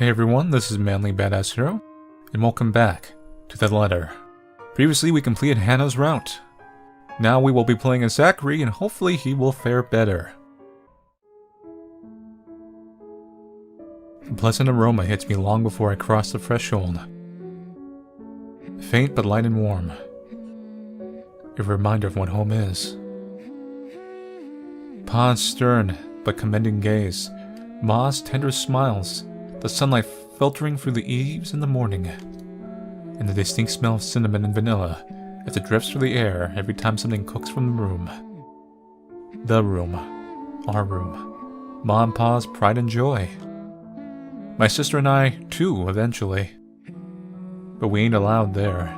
Hey everyone, this is Manly Badass Hero, and welcome back to The Letter. Previously we completed Hannah's route. Now we will be playing as Zachary, and hopefully he will fare better. A pleasant aroma hits me long before I cross the threshold. Faint but light and warm. A reminder of what home is. Pa's stern but commending gaze. Ma's tender smiles. The sunlight filtering through the eaves in the morning. And the distinct smell of cinnamon and vanilla as it drifts through the air every time something cooks from the room. The room. Our room. Ma and Pa's pride and joy. My sister and I, too, eventually. But we ain't allowed there.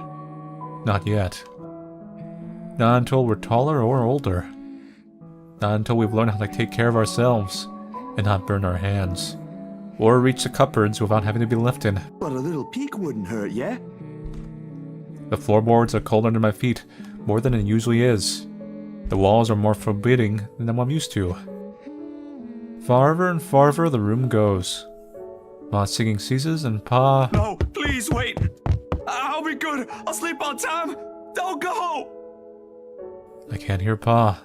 Not yet. Not until we're taller or older. Not until we've learned how to take care of ourselves and not burn our hands. Or reach the cupboards without having to be lifted. But a little peek wouldn't hurt, yeah? The floorboards are cold under my feet, more than it usually is. The walls are more forbidding than I'm used to. Farther and farther the room goes. Ma singing ceases and Pa... No, please wait! I'll be good! I'll sleep on time! Don't go! I can't hear Pa.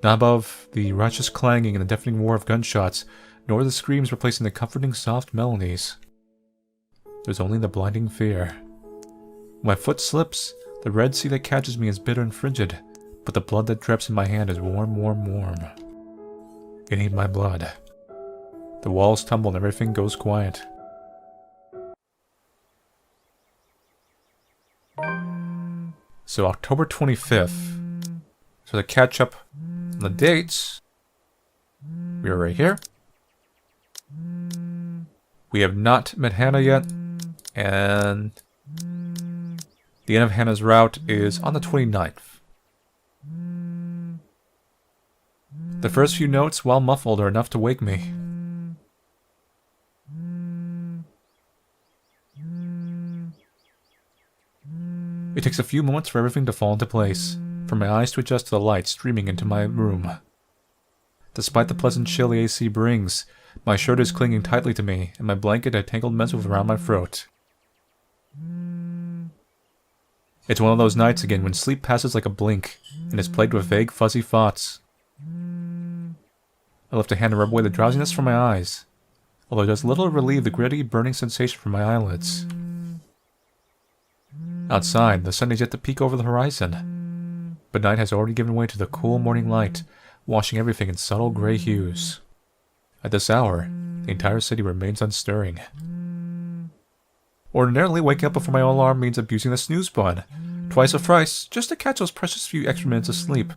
Not above the righteous clanging and the deafening roar of gunshots, nor the screams replacing the comforting soft melodies. There's only the blinding fear. When my foot slips, the red sea that catches me is bitter and frigid, but the blood that drips in my hand is warm, warm, warm. It ain't my blood. The walls tumble and everything goes quiet. So October 25th. So to catch up on the dates, we are right here. We have not met Hannah yet, and the end of Hannah's route is on the 29th. The first few notes, while muffled, are enough to wake me. It takes a few moments for everything to fall into place, for my eyes to adjust to the light streaming into my room. Despite the pleasant chill the AC brings, my shirt is clinging tightly to me, and my blanket a tangled mess around my throat. It's one of those nights again when sleep passes like a blink, and is plagued with vague, fuzzy thoughts. I lift a hand to rub away the drowsiness from my eyes, although it does little to relieve the gritty, burning sensation from my eyelids. Outside, the sun is yet to peek over the horizon, but night has already given way to the cool morning light, washing everything in subtle gray hues. At this hour, the entire city remains unstirring. Ordinarily, waking up before my alarm means abusing the snooze button, twice or thrice, just to catch those precious few extra minutes of sleep.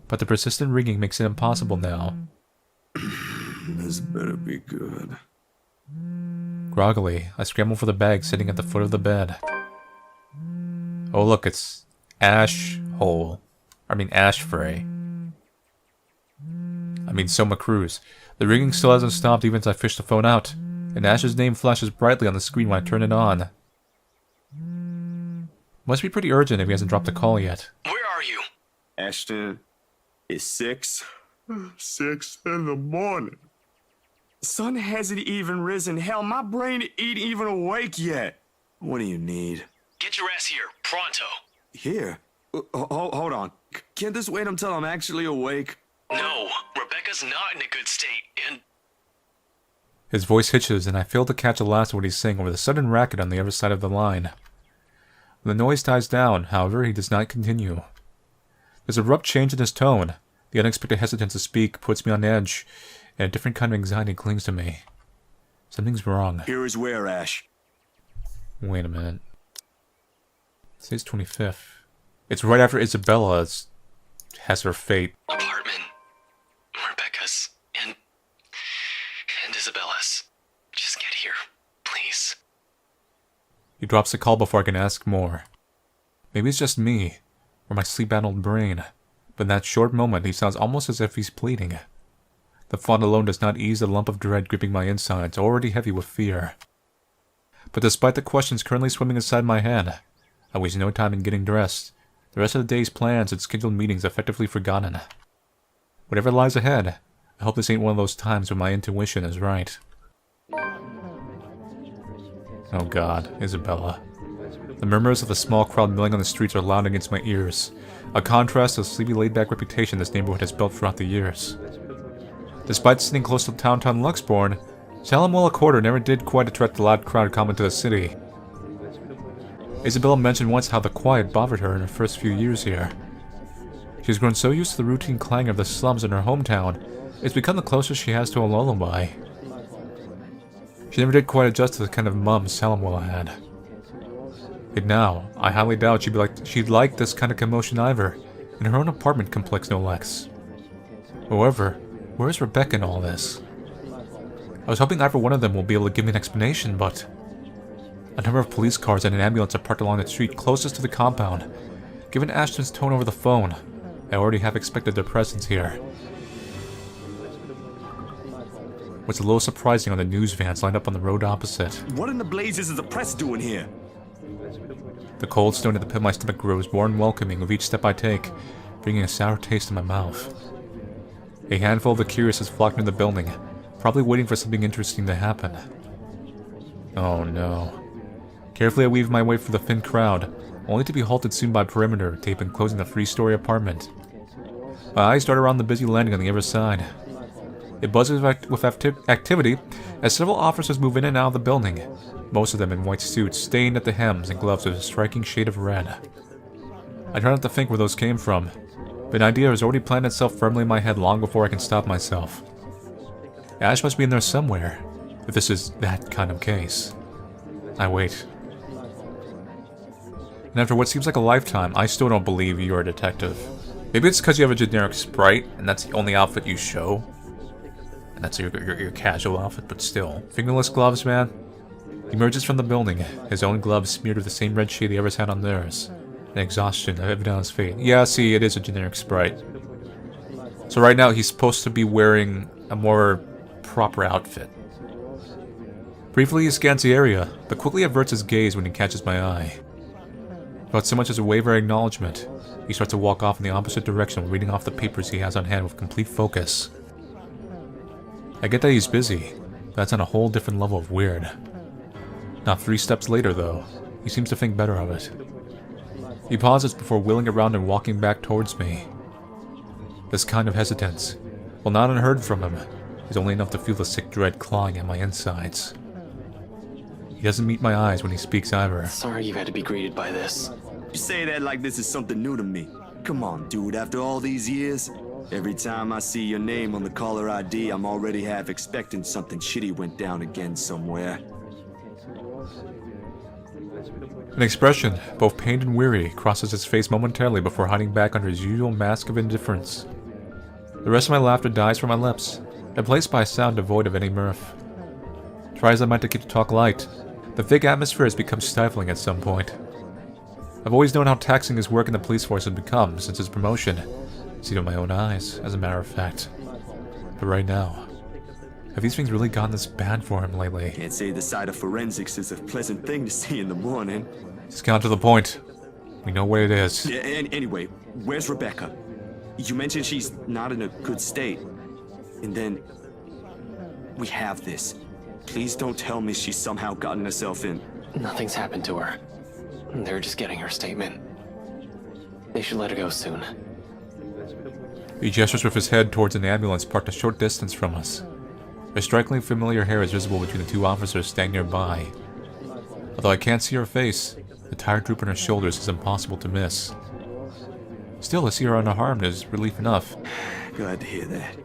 But the persistent ringing makes it impossible now. This better be good. Groggily, I scramble for the bag sitting at the foot of the bed. Oh look, it's Ash Frey. Soma Cruz. The ringing still hasn't stopped even as I fish the phone out, and Ash's name flashes brightly on the screen when I turn it on. Must be pretty urgent if he hasn't dropped a call yet. Where are you? Ashton, it's 6 in the morning. Sun hasn't even risen. Hell, my brain ain't even awake yet. What do you need? Get your ass here, pronto. Here? Hold on. Can't this wait until I'm actually awake? No, Rebecca's not in a good state, and... His voice hitches, and I fail to catch the last of what he's saying over the sudden racket on the other side of the line. When the noise dies down, however, he does not continue. There's an abrupt change in his tone. The unexpected hesitance to speak puts me on edge, and a different kind of anxiety clings to me. Something's wrong. Here is where, Ash. Wait a minute. Today's 25th. It's right after Isabella has her fate. Apartment. Rebecca's. And Isabella's. Just get here, please. He drops the call before I can ask more. Maybe it's just me, or my sleep-addled brain, but in that short moment he sounds almost as if he's pleading. The thought alone does not ease the lump of dread gripping my insides, already heavy with fear. But despite the questions currently swimming inside my head, I waste no time in getting dressed. The rest of the day's plans and scheduled meetings effectively forgotten. Whatever lies ahead, I hope this ain't one of those times when my intuition is right. Oh god, Isabella. The murmurs of the small crowd milling on the streets are loud against my ears, a contrast to the sleepy laid-back reputation this neighborhood has built throughout the years. Despite sitting close to downtown Luxborn, Salamwella Quarter never did quite attract the loud crowd common to the city. Isabella mentioned once how the quiet bothered her in her first few years here. She's grown so used to the routine clang of the slums in her hometown, it's become the closest she has to a lullaby. She never did quite adjust to the kind of mum Salamwella had. And now, I highly doubt she'd like this kind of commotion either, in her own apartment complex no less. However, where's Rebecca in all this? I was hoping either one of them will be able to give me an explanation, but... A number of police cars and an ambulance are parked along the street closest to the compound. Given Ashton's tone over the phone, I already have expected their presence here. What's a little surprising are the news vans lined up on the road opposite. What in the blazes is the press doing here? The cold stone at the pit of my stomach grows more unwelcoming with each step I take, bringing a sour taste in my mouth. A handful of the curious is flocked into the building, probably waiting for something interesting to happen. Oh no. Carefully I weave my way through the thin crowd, only to be halted soon by perimeter tape enclosing the 3-story apartment. My eyes dart around the busy landing on the other side. It buzzes with activity as several officers move in and out of the building, most of them in white suits stained at the hems and gloves with a striking shade of red. I try not to think where those came from, but an idea has already planted itself firmly in my head long before I can stop myself. Ash must be in there somewhere, if this is that kind of case. I wait. And after what seems like a lifetime, I still don't believe you're a detective. Maybe it's because you have a generic sprite, and that's the only outfit you show. And that's your casual outfit, but still. Fingerless gloves, man. He emerges from the building, his own gloves smeared with the same red shade the others had on theirs. An exhaustion evident on his face. Yeah, see, it is a generic sprite. So right now, he's supposed to be wearing a more proper outfit. Briefly, he scans the area, but quickly averts his gaze when he catches my eye. Without so much as a wave or acknowledgement, he starts to walk off in the opposite direction, reading off the papers he has on hand with complete focus. I get that he's busy, but that's on a whole different level of weird. Not 3 steps later, though, he seems to think better of it. He pauses before wheeling around and walking back towards me. This kind of hesitance, while not unheard from him, is only enough to feel the sick dread clawing at my insides. He doesn't meet my eyes when he speaks either. Sorry you had to be greeted by this. You say that like this is something new to me. Come on, dude, after all these years? Every time I see your name on the caller ID, I'm already half expecting something shitty went down again somewhere. An expression, both pained and weary, crosses his face momentarily before hiding back under his usual mask of indifference. The rest of my laughter dies from my lips, replaced by a sound devoid of any mirth. Try as I might to keep the talk light, the thick atmosphere has become stifling at some point. I've always known how taxing his work in the police force had become since his promotion, seen with my own eyes, as a matter of fact. But right now, have these things really gotten this bad for him lately? Can't say the side of forensics is a pleasant thing to see in the morning. Just count to the point. We know what it is. Yeah, anyway, where's Rebecca? You mentioned she's not in a good state. And then... we have this. Please don't tell me she's somehow gotten herself in. Nothing's happened to her. They're just getting her statement. They should let her go soon. He gestures with his head towards an ambulance parked a short distance from us. A strikingly familiar hair is visible between the 2 officers standing nearby. Although I can't see her face, the tired droop on her shoulders is impossible to miss. Still, to see her unharmed is relief enough. Glad to hear that.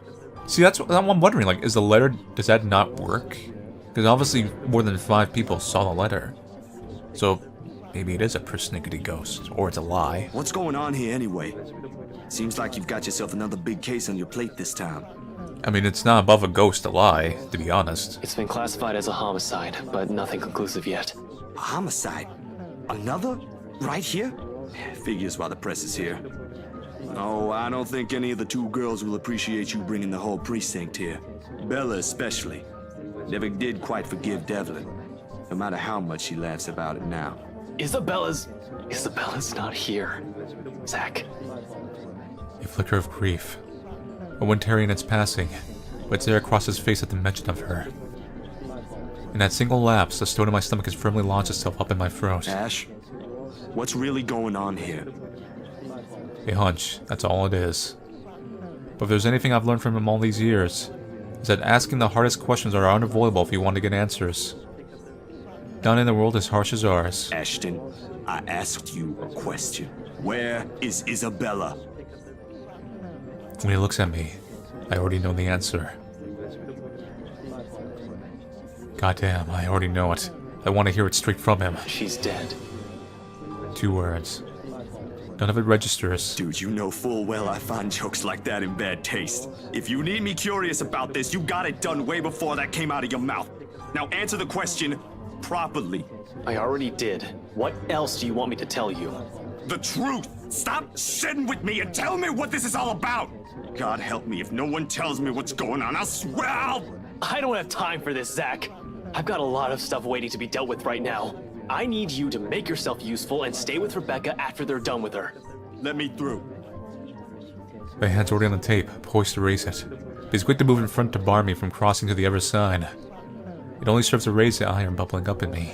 See, that's what I'm wondering, like, is the letter, does that not work? Because obviously more than 5 people saw the letter. So, maybe it is a persnickety ghost, or it's a lie. What's going on here anyway? Seems like you've got yourself another big case on your plate this time. I mean, it's not above a ghost to lie, to be honest. It's been classified as a homicide, but nothing conclusive yet. A homicide? Another? Right here? Figures why the press is here. No, I don't think any of the 2 girls will appreciate you bringing the whole precinct here. Bella especially. Never did quite forgive Devlin, no matter how much she laughs about it now. Isabella's not here. Zach. A flicker of grief, momentary in its passing, but tear across his face at the mention of her. In that single lapse, the stone in my stomach has firmly launched itself up in my throat. Ash, what's really going on here? A hunch, that's all it is. But if there's anything I've learned from him all these years, is that asking the hardest questions are unavoidable if you want to get answers. None in a world as harsh as ours. Ashton, I asked you a question. Where is Isabella? When he looks at me, I already know the answer. Goddamn, I already know it. I want to hear it straight from him. She's dead. 2 words. None of it registers. Dude, you know full well I find jokes like that in bad taste. If you need me curious about this, you got it done way before that came out of your mouth. Now answer the question properly. I already did. What else do you want me to tell you? The truth! Stop shitting with me and tell me what this is all about! God help me if no one tells me what's going on. I swear I don't have time for this, Zach. I've got a lot of stuff waiting to be dealt with right now. I need you to make yourself useful and stay with Rebecca after they're done with her. Let me through. My hand's already on the tape, poised to raise it. But he's quick to move in front to bar me from crossing to the other side. It only serves to raise the iron bubbling up in me.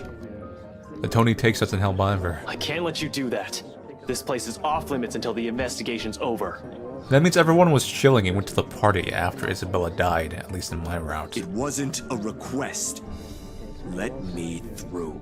The tone he takes doesn't help either. I can't let you do that. This place is off limits until the investigation's over. That means everyone was chilling and went to the party after Isabella died, at least in my route. It wasn't a request. Let me through.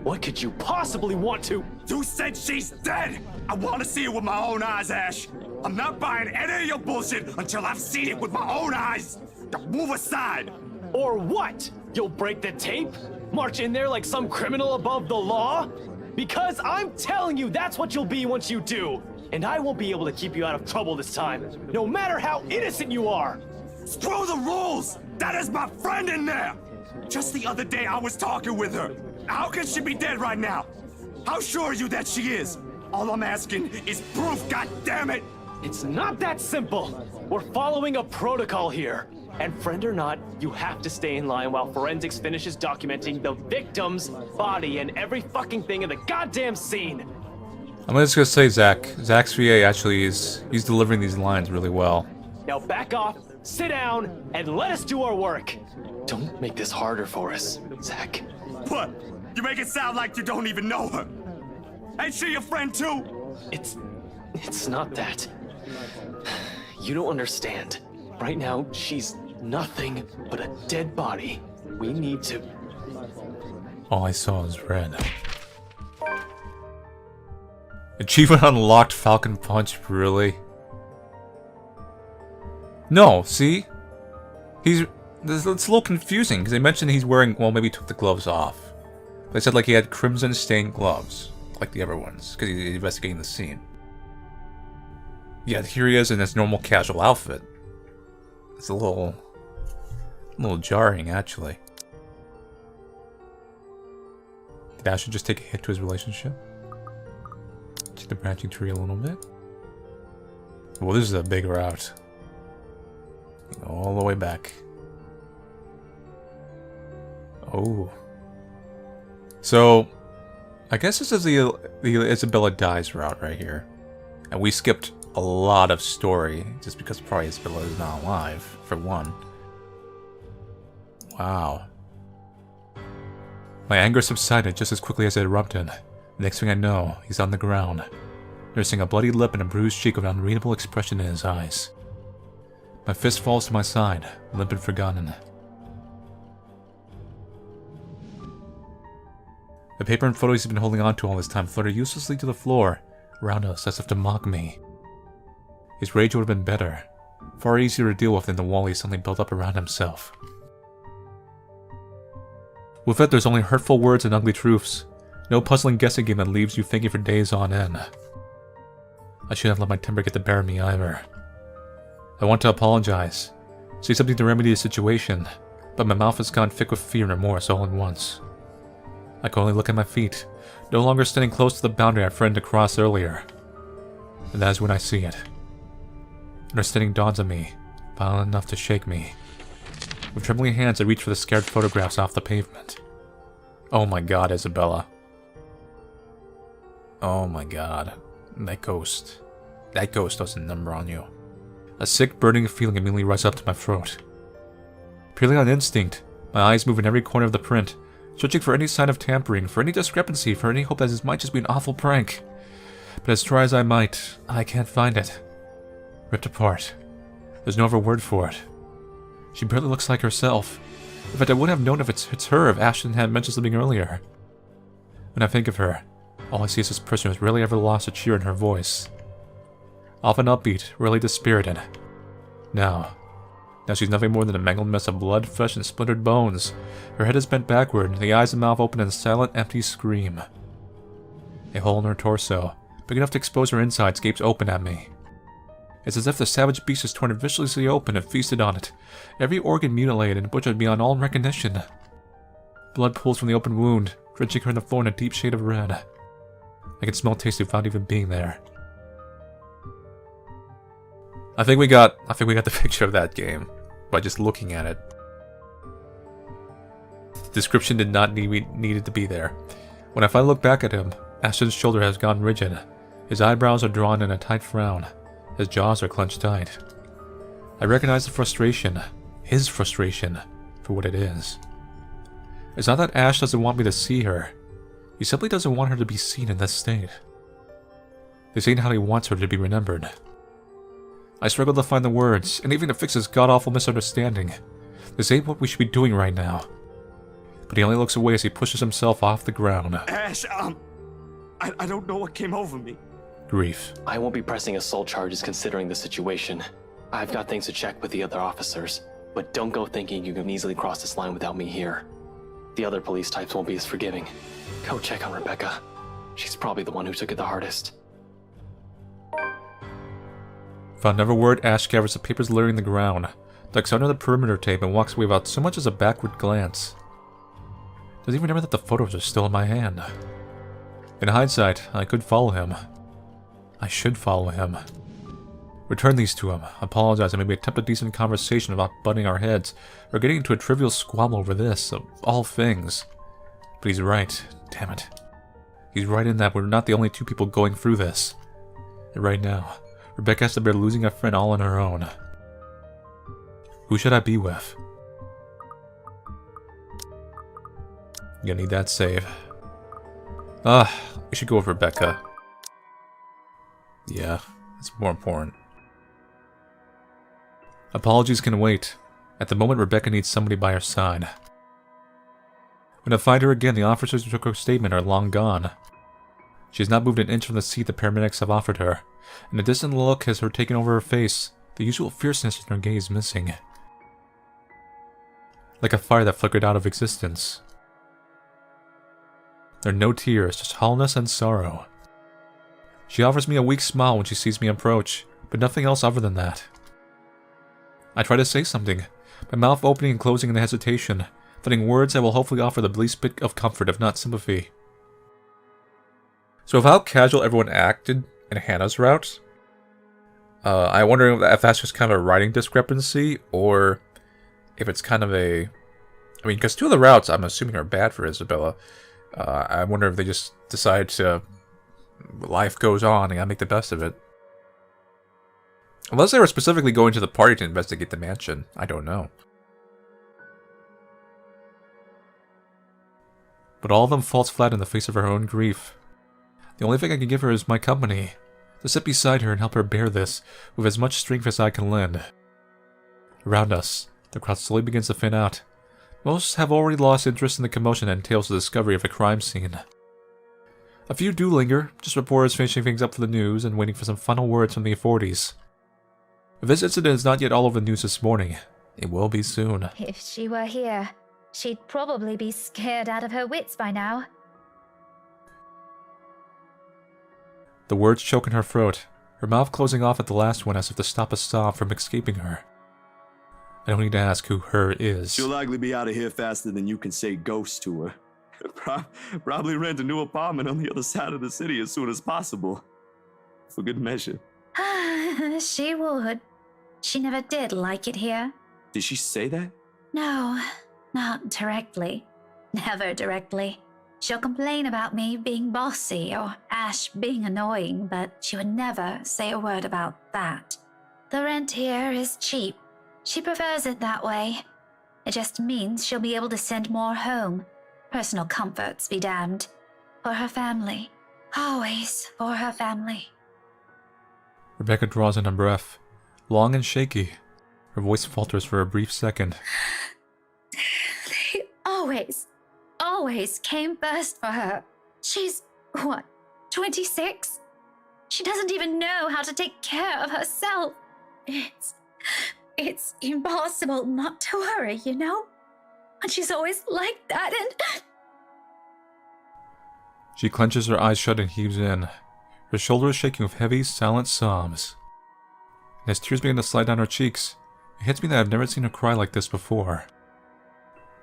What could you possibly want to? You said she's dead! I want to see it with my own eyes, Ash! I'm not buying any of your bullshit until I've seen it with my own eyes! Now move aside! Or what? You'll break the tape? March in there like some criminal above the law? Because I'm telling you that's what you'll be once you do! And I won't be able to keep you out of trouble this time, no matter how innocent you are! Screw the rules! That is my friend in there! Just the other day I was talking with her. How can she be dead right now? How sure are you that she is? All I'm asking is proof, goddammit! It's not that simple! We're following a protocol here. And friend or not, you have to stay in line while forensics finishes documenting the victim's body and every fucking thing in the goddamn scene. I'm just gonna say Ch.3 actually he's delivering these lines really well. Now back off, sit down, and let us do our work. Don't make this harder for us, Zach. What? You make it sound like you don't even know her. Ain't she your friend too? It's not that. You don't understand. Right now, she's nothing but a dead body. We need to... All I saw is red. Achievement unlocked, Falcon Punch, really? No, see? It's a little confusing, because they mentioned he's wearing, well, maybe he took the gloves off. They said like he had crimson stained gloves, like the other ones, because he's investigating the scene. Yeah, here he is in his normal casual outfit. It's a little jarring, actually. Did Asher just take a hit to his relationship? Check the branching tree a little bit. Well, this is a big route. All the way back. Oh. So, I guess this is the Isabella dies route right here. And we skipped a lot of story, just because probably Isabella is not alive, for one. Wow. My anger subsided just as quickly as it erupted. Next thing I know, he's on the ground, nursing a bloody lip and a bruised cheek with an unreadable expression in his eyes. My fist falls to my side, limp and forgotten. The paper and photos he's been holding onto all this time fluttered uselessly to the floor, around us as if to mock me. His rage would have been better, far easier to deal with than the wall he suddenly built up around himself. With it, there's only hurtful words and ugly truths. No puzzling guessing game that leaves you thinking for days on end. I shouldn't have let my temper get the better of me either. I want to apologize, say something to remedy the situation, but my mouth has gone thick with fear and remorse all at once. I can only look at my feet, no longer standing close to the boundary I threatened to cross earlier. And that is when I see it. Understanding dawns on me, violent enough to shake me. With trembling hands, I reach for the scared photographs off the pavement. Oh my god, Isabella. Oh my god. That ghost. That ghost does a number on you. A sick, burning feeling immediately rises up to my throat. Purely on instinct, my eyes move in every corner of the print, searching for any sign of tampering, for any discrepancy, for any hope that this might just be an awful prank. But as try as I might, I can't find it. Ripped apart. There's no other word for it. She barely looks like herself. In fact, I wouldn't have known if it's her if Ashton had mentioned something earlier. When I think of her, all I see is this person who's rarely ever lost a cheer in her voice. Often upbeat, rarely dispirited. Now she's nothing more than a mangled mess of blood, flesh, and splintered bones. Her head is bent backward, the eyes and mouth open in a silent, empty scream. A hole in her torso, big enough to expose her insides, gapes open at me. It's as if the savage beast has torn it viciously open and feasted on it, every organ mutilated and butchered beyond all recognition. Blood pools from the open wound, drenching her in the floor in a deep shade of red. I can smell taste without even being there. I think we got the picture of that game by just looking at it. The description did not needed to be there. When I finally look back at him, Ashton's shoulder has gone rigid. His eyebrows are drawn in a tight frown. His jaws are clenched tight. I recognize the frustration, his frustration, for what it is. It's not that Ash doesn't want me to see her. He simply doesn't want her to be seen in this state. This ain't how he wants her to be remembered. I struggle to find the words, and even to fix this god-awful misunderstanding. This ain't what we should be doing right now. But he only looks away as he pushes himself off the ground. Ash, I don't know what came over me. Grief. I won't be pressing assault charges considering the situation. I've got things to check with the other officers, but don't go thinking you can easily cross this line without me here. The other police types won't be as forgiving. Go check on Rebecca. She's probably the one who took it the hardest. Without another word, Ash gathers the papers littering the ground, ducks under the perimeter tape, and walks away without so much as a backward glance. Doesn't even remember that the photos are still in my hand. In hindsight, I could follow him. I should follow him. Return these to him, apologize, and maybe attempt a decent conversation about butting our heads, or getting into a trivial squabble over this, of all things. But he's right, damn it. He's right in that we're not the only two people going through this. And right now, Rebecca has to bear losing a friend all on her own. Who should I be with? Gonna need that save. We should go with Rebecca. Yeah, it's more important. Apologies can wait. At the moment, Rebecca needs somebody by her side. When I find her again, the officers who took her statement are long gone. She has not moved an inch from the seat the paramedics have offered her, and a distant look has her taken over her face, the usual fierceness in her gaze missing. Like a fire that flickered out of existence. There are no tears, just hollowness and sorrow. She offers me a weak smile when she sees me approach, but nothing else other than that. I try to say something, my mouth opening and closing in hesitation, finding words that will hopefully offer the least bit of comfort, if not sympathy. So of how casual everyone acted in Hannah's route, I wonder if that's just kind of a writing discrepancy, or if it's kind of a... I mean, because two of the routes I'm assuming are bad for Isabella. I wonder if they just decide to... Life goes on, and I make the best of it. Unless they were specifically going to the party to investigate the mansion. I don't know. But all of them falls flat in the face of her own grief. The only thing I can give her is my company. To sit beside her and help her bear this with as much strength as I can lend. Around us, the crowd slowly begins to thin out. Most have already lost interest in the commotion that entails the discovery of a crime scene. A few do linger, just reporters finishing things up for the news and waiting for some final words from the authorities. If this incident is not yet all over the news this morning, it will be soon. If she were here, she'd probably be scared out of her wits by now. The words choke in her throat, her mouth closing off at the last one as if to stop a sob from escaping her. I don't need to ask who her is. She'll likely be out of here faster than you can say ghost to her. Probably rent a new apartment on the other side of the city as soon as possible. For good measure. She would. She never did like it here. Did she say that? No, not directly. Never directly. She'll complain about me being bossy or Ash being annoying, but she would never say a word about that. The rent here is cheap. She prefers it that way. It just means she'll be able to send more home. Personal comforts be damned. For her family. Always for her family. Rebecca draws in a breath, long and shaky. Her voice falters for a brief second. They always came first for her. She's, what, 26? She doesn't even know how to take care of herself. It's impossible not to worry, you know? And she's always like that, and... She clenches her eyes shut and heaves in, her shoulders shaking with heavy, silent sobs. And as tears begin to slide down her cheeks, it hits me that I've never seen her cry like this before.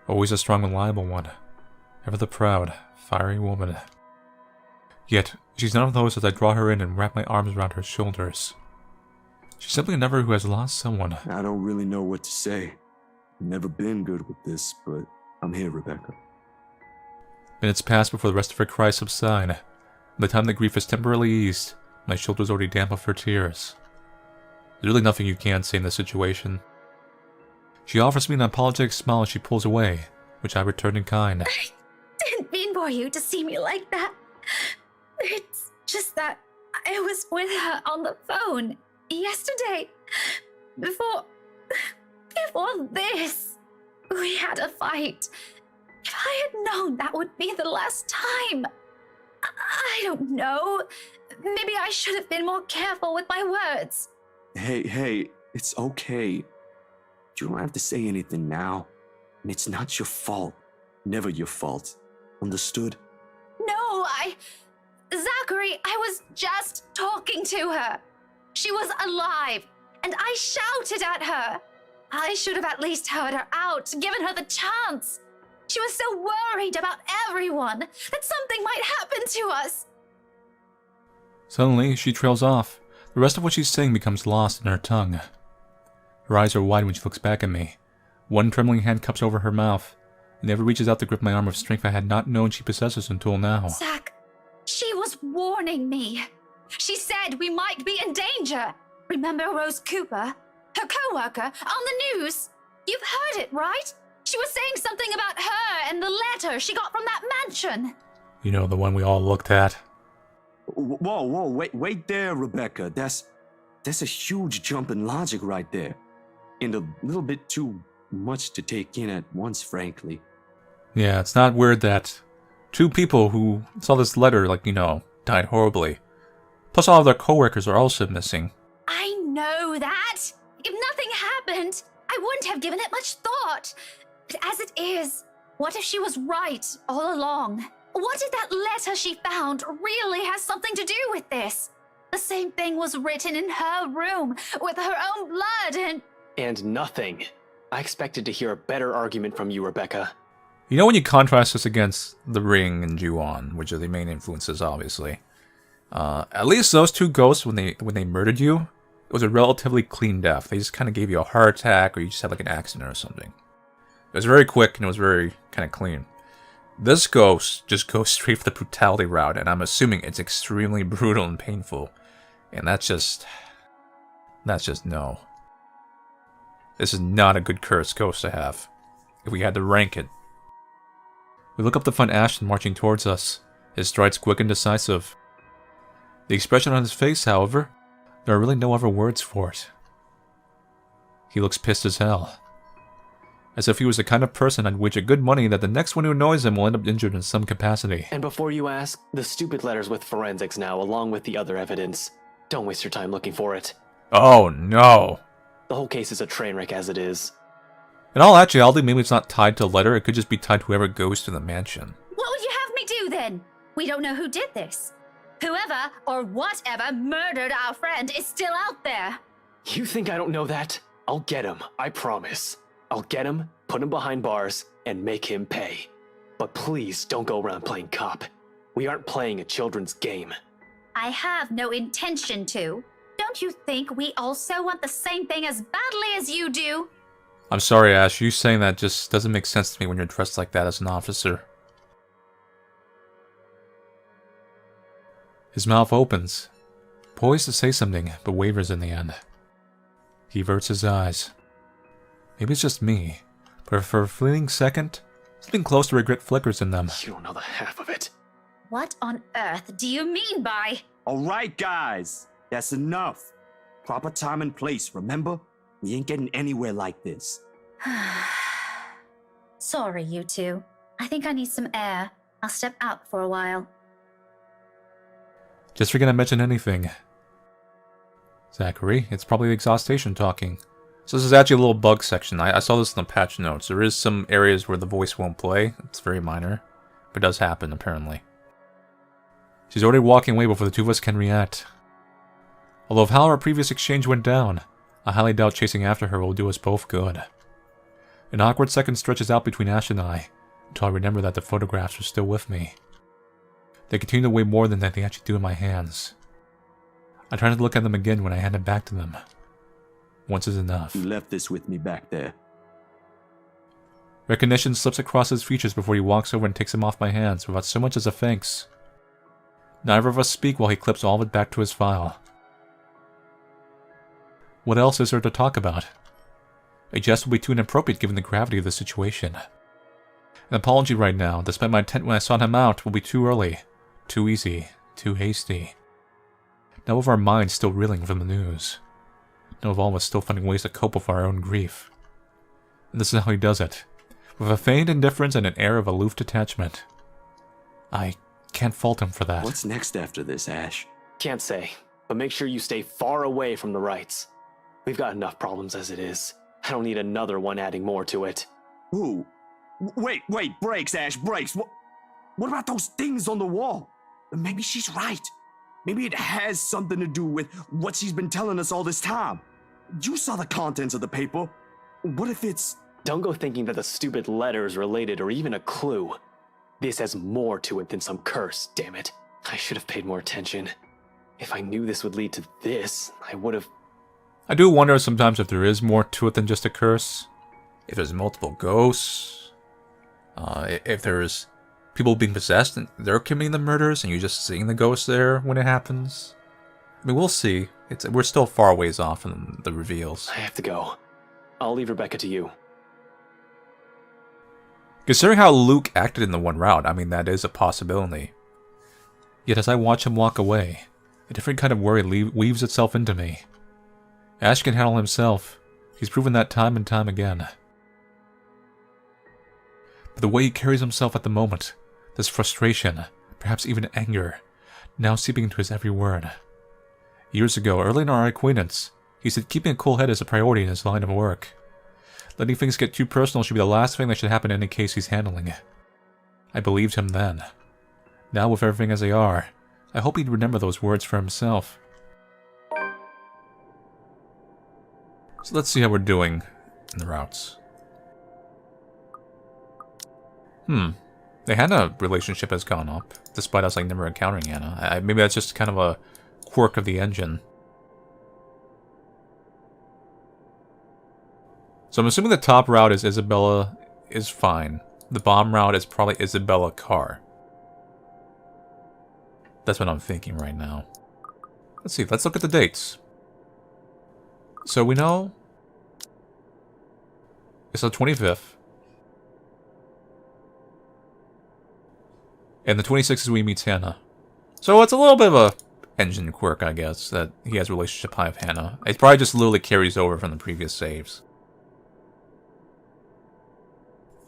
Always a strong, reliable one. Ever the proud, fiery woman. Yet, she's none of those as I draw her in and wrap my arms around her shoulders. She's simply a never who has lost someone. I don't really know what to say. I've never been good with this, but I'm here, Rebecca. Minutes pass before the rest of her cries subside. By the time the grief is temporarily eased, my shoulders already damp with her tears. There's really nothing you can say in this situation. She offers me an apologetic smile as she pulls away, which I return in kind. I didn't mean for you to see me like that. It's just that I was with her on the phone yesterday. Before this, we had a fight. If I had known that would be the last time, I don't know. Maybe I should have been more careful with my words. Hey, it's okay. You don't have to say anything now. And it's not your fault. Never your fault. Understood? No, Zachary, I was just talking to her. She was alive, and I shouted at her. I should have at least heard her out, given her the chance. She was so worried about everyone, that something might happen to us. Suddenly, she trails off. The rest of what she's saying becomes lost in her tongue. Her eyes are wide when she looks back at me. One trembling hand cups over her mouth, and never reaches out to grip my arm with strength I had not known she possesses until now. Zach, she was warning me. She said we might be in danger. Remember Rose Cooper? Her co-worker on the news? You've heard it, right? She was saying something about her and the letter she got from that mansion. You know, the one we all looked at. Whoa, wait there, Rebecca. That's a huge jump in logic right there. And a little bit too much to take in at once, frankly. Yeah, it's not weird that two people who saw this letter, died horribly. Plus all of their coworkers are also missing. I know that. If nothing happened, I wouldn't have given it much thought. But as it is, what if she was right all along? What if that letter she found really has something to do with this? The same thing was written in her room with her own blood And nothing. I expected to hear a better argument from you, Rebecca. You know, when you contrast this against The Ring and Ju-on, which are the main influences, obviously, at least those two ghosts, when they murdered you, it was a relatively clean death. They just kind of gave you a heart attack, or you just had like an accident or something. It was very quick and it was very kind of clean. This ghost just goes straight for the brutality route, and I'm assuming it's extremely brutal and painful. And that's just no. This is not a good cursed ghost to have, if we had to rank it. We look up to find Ashton marching towards us, his strides quick and decisive. The expression on his face, however, there are really no other words for it. He looks pissed as hell. As if he was the kind of person I'd wager good money that the next one who annoys him will end up injured in some capacity. And before you ask, the stupid letter's with forensics now, along with the other evidence. Don't waste your time looking for it. Oh no! The whole case is a train wreck as it is. In all actuality, maybe it's not tied to a letter, it could just be tied to whoever goes to the mansion. What would you have me do then? We don't know who did this. Whoever or whatever murdered our friend is still out there. You think I don't know that? I'll get him, I promise. I'll get him, put him behind bars, and make him pay. But please don't go around playing cop. We aren't playing a children's game. I have no intention to. Don't you think we also want the same thing as badly as you do? I'm sorry, Ash, you saying that just doesn't make sense to me when you're dressed like that as an officer. His mouth opens, poised to say something, but wavers in the end. He averts his eyes. Maybe it's just me, but for a fleeting second, something close to regret flickers in them. You don't know the half of it. What on earth do you mean by... All right, guys. That's enough. Proper time and place, remember? We ain't getting anywhere like this. Sorry, you two. I think I need some air. I'll step out for a while. Just forget I mentioned anything. Zachary, it's probably the exhaust station talking. So this is actually a little bug section. I saw this in the patch notes. There is some areas where the voice won't play. It's very minor. But it does happen, apparently. She's already walking away before the two of us can react. Although of how our previous exchange went down, I highly doubt chasing after her will do us both good. An awkward second stretches out between Ash and I, until I remember that the photographs are still with me. They continue to weigh more than they actually do in my hands. I try not to look at them again when I hand it back to them. Once is enough. You left this with me back there. Recognition slips across his features before he walks over and takes them off my hands without so much as a thanks. Neither of us speak while he clips all of it back to his file. What else is there to talk about? A jest would be too inappropriate given the gravity of the situation. An apology right now, despite my intent when I sought him out, will be too early, too easy, too hasty. Now with our minds still reeling from the news. Now with all of us still finding ways to cope with our own grief. And this is how he does it, with a feigned indifference and an air of aloof detachment. I can't fault him for that. What's next after this, Ash? Can't say, but make sure you stay far away from the rights. We've got enough problems as it is. I don't need another one adding more to it. Who? Wait, brakes, Ash, brakes. What about those things on the wall? Maybe she's right. Maybe it has something to do with what she's been telling us all this time. You saw the contents of the paper. What if it's... Don't go thinking that the stupid letter is related or even a clue. This has more to it than some curse, damn it. I should have paid more attention. If I knew this would lead to this, I would have... I do wonder sometimes if there is more to it than just a curse. If there's multiple ghosts. If there's people being possessed and they're committing the murders and you're just seeing the ghosts there when it happens. I mean, we'll see. We're still far ways off from the reveals. I have to go. I'll leave Rebecca to you. Considering how Luke acted in the one route, I mean, that is a possibility. Yet as I watch him walk away, a different kind of worry weaves itself into me. Ash can handle himself. He's proven that time and time again. But the way he carries himself at the moment, this frustration, perhaps even anger, now seeping into his every word. Years ago, early in our acquaintance, he said keeping a cool head is a priority in his line of work. Letting things get too personal should be the last thing that should happen in any case he's handling. I believed him then. Now with everything as they are, I hope he'd remember those words for himself. So let's see how we're doing in the routes. The Hannah relationship has gone up, despite us like never encountering Hannah. Maybe that's just kind of a quirk of the engine. So I'm assuming the top route is Isabella is fine. The bottom route is probably Isabella car. That's what I'm thinking right now. Let's see, let's look at the dates. So we know it's the 25th. And the 26th is when he meets Hannah. So it's a little bit of a engine quirk, I guess, that he has a relationship high with Hannah. It probably just literally carries over from the previous saves.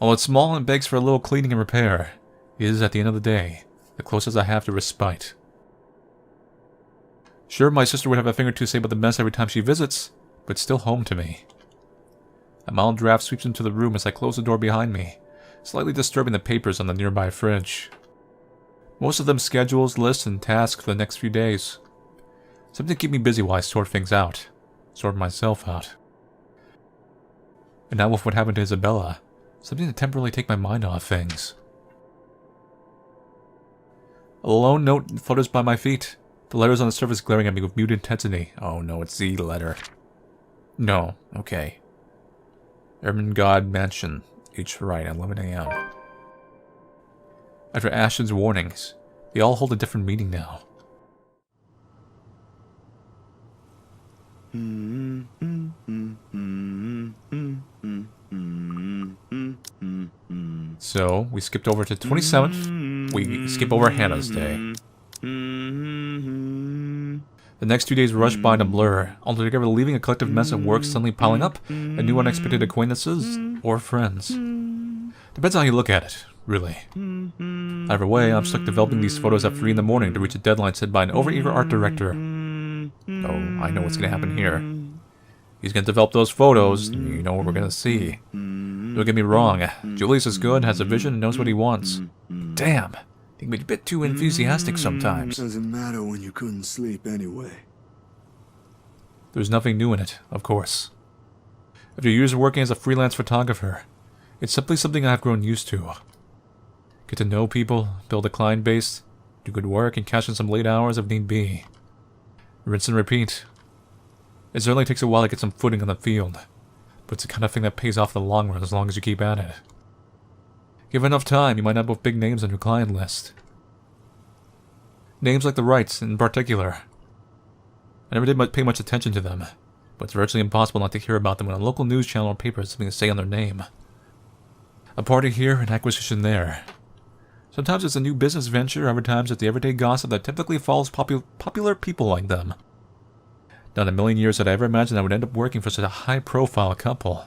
Although it's small and begs for a little cleaning and repair, it is, at the end of the day, the closest I have to respite. Sure, my sister would have a thing or two to say about the mess every time she visits, but it's still home to me. A mild draft sweeps into the room as I close the door behind me, slightly disturbing the papers on the nearby fridge. Most of them schedules, lists, and tasks for the next few days. Something to keep me busy while I sort things out. Sort myself out. And now with what happened to Isabella, something to temporarily take my mind off things. A lone note flutters by my feet, the letters on the surface glaring at me with mute intensity. Oh no, it's the letter. No, okay. Ermengarde Mansion, H. Wright, 11 a.m. After Ashton's warnings, they all hold a different meaning now. So, we skipped over to 27th. We skip over Hannah's day. The next 2 days rushed by in a blur, altogether leaving a collective mess of work suddenly piling up, and new unexpected acquaintances, or friends. Depends on how you look at it, really. Either way, I'm stuck developing these photos at 3 in the morning to reach a deadline set by an over-eager art director. Oh, I know what's gonna happen here. He's gonna develop those photos, and you know what we're gonna see. Don't get me wrong, Julius is good, has a vision, and knows what he wants. Damn, he can be a bit too enthusiastic sometimes. Doesn't matter when you couldn't sleep anyway. There's nothing new in it, of course. After years of working as a freelance photographer, it's simply something I've grown used to. Get to know people, build a client base, do good work, and cash in some late hours if need be. Rinse and repeat. It certainly takes a while to get some footing on the field, but it's the kind of thing that pays off in the long run as long as you keep at it. Give enough time, you might have both big names on your client list. Names like the Wrights, in particular. I never did pay much attention to them, but it's virtually impossible not to hear about them when a local news channel or paper has something to say on their name. A party here, an acquisition there. Sometimes it's a new business venture, other times it's the everyday gossip that typically follows popular people like them. Not in a million years had I ever imagined I would end up working for such a high-profile couple.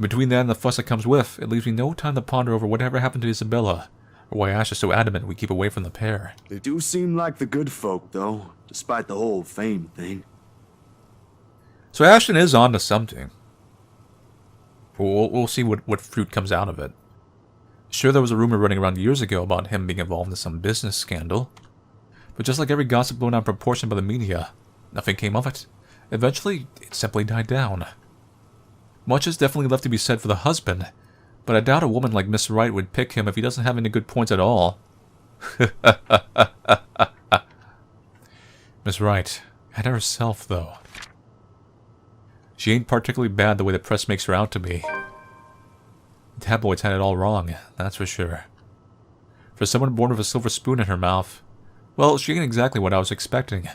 Between that and the fuss that comes with, it leaves me no time to ponder over whatever happened to Isabella, or why Ash is so adamant we keep away from the pair. They do seem like the good folk, though, despite the whole fame thing. So Ashton is on to something. We'll see what fruit comes out of it. Sure, there was a rumor running around years ago about him being involved in some business scandal. But just like every gossip blown out of proportion by the media, nothing came of it. Eventually, it simply died down. Much is definitely left to be said for the husband, but I doubt a woman like Miss Wright would pick him if he doesn't have any good points at all. Miss Wright, and herself, though. She ain't particularly bad the way the press makes her out to be. The tabloids had it all wrong, that's for sure. For someone born with a silver spoon in her mouth, well, she ain't exactly what I was expecting.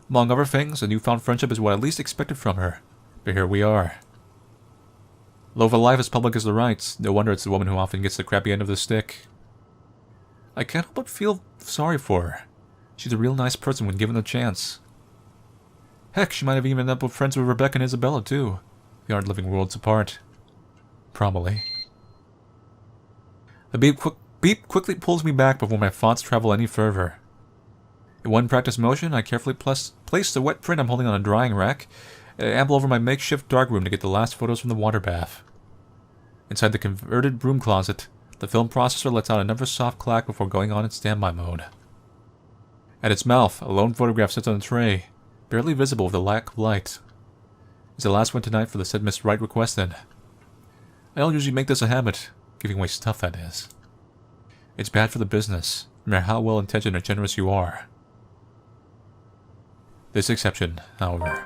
Among other things, a newfound friendship is what I least expected from her, but here we are. Though of a life as public as the Wrights, no wonder it's the woman who often gets the crappy end of the stick. I can't help but feel sorry for her. She's a real nice person when given the chance. Heck, she might have even ended up friends with Rebecca and Isabella, too. They aren't living worlds apart. Probably. The beep quickly pulls me back before my thoughts travel any further. In one practice motion, I carefully place the wet print I'm holding on a drying rack and amble over my makeshift darkroom to get the last photos from the water bath. Inside the converted broom closet, the film processor lets out another soft clack before going on in standby mode. At its mouth, a lone photograph sits on a tray, barely visible with the lack of light. It's the last one tonight for the said Miss Wright requested. I don't usually make this a habit, giving away stuff, that is. It's bad for the business, no matter how well-intentioned or generous you are. This exception, however.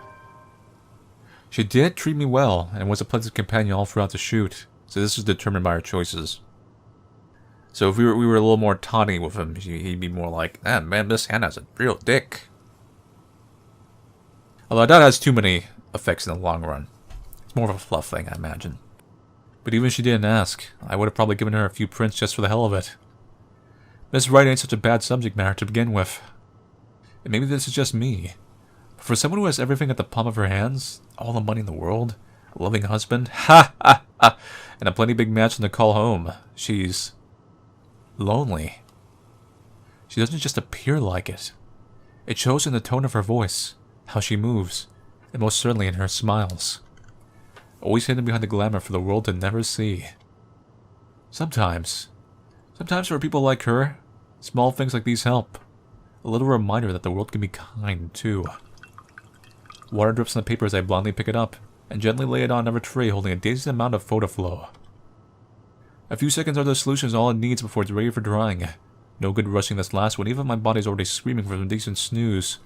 She did treat me well, and was a pleasant companion all throughout the shoot, so this was determined by her choices. So if we were a little more taunty with him, he'd be more like, ah, man, Miss Hannah's a real dick. Although that has too many effects in the long run. It's more of a fluff thing, I imagine. But even if she didn't ask, I would have probably given her a few prints just for the hell of it. Miss Wright ain't such a bad subject matter to begin with. And maybe this is just me. But for someone who has everything at the palm of her hands, all the money in the world, a loving husband, ha ha ha, and a plenty big mansion to call home, she's lonely. She doesn't just appear like it. It shows in the tone of her voice, how she moves, and most certainly in her smiles. Always hidden behind the glamour for the world to never see. Sometimes for people like her, small things like these help. A little reminder that the world can be kind, too. Water drips on the paper as I blindly pick it up, and gently lay it on another tray holding a decent amount of photo flow. A few seconds are the solution is all it needs before it's ready for drying. No good rushing this last one, even my body's already screaming for some decent snooze.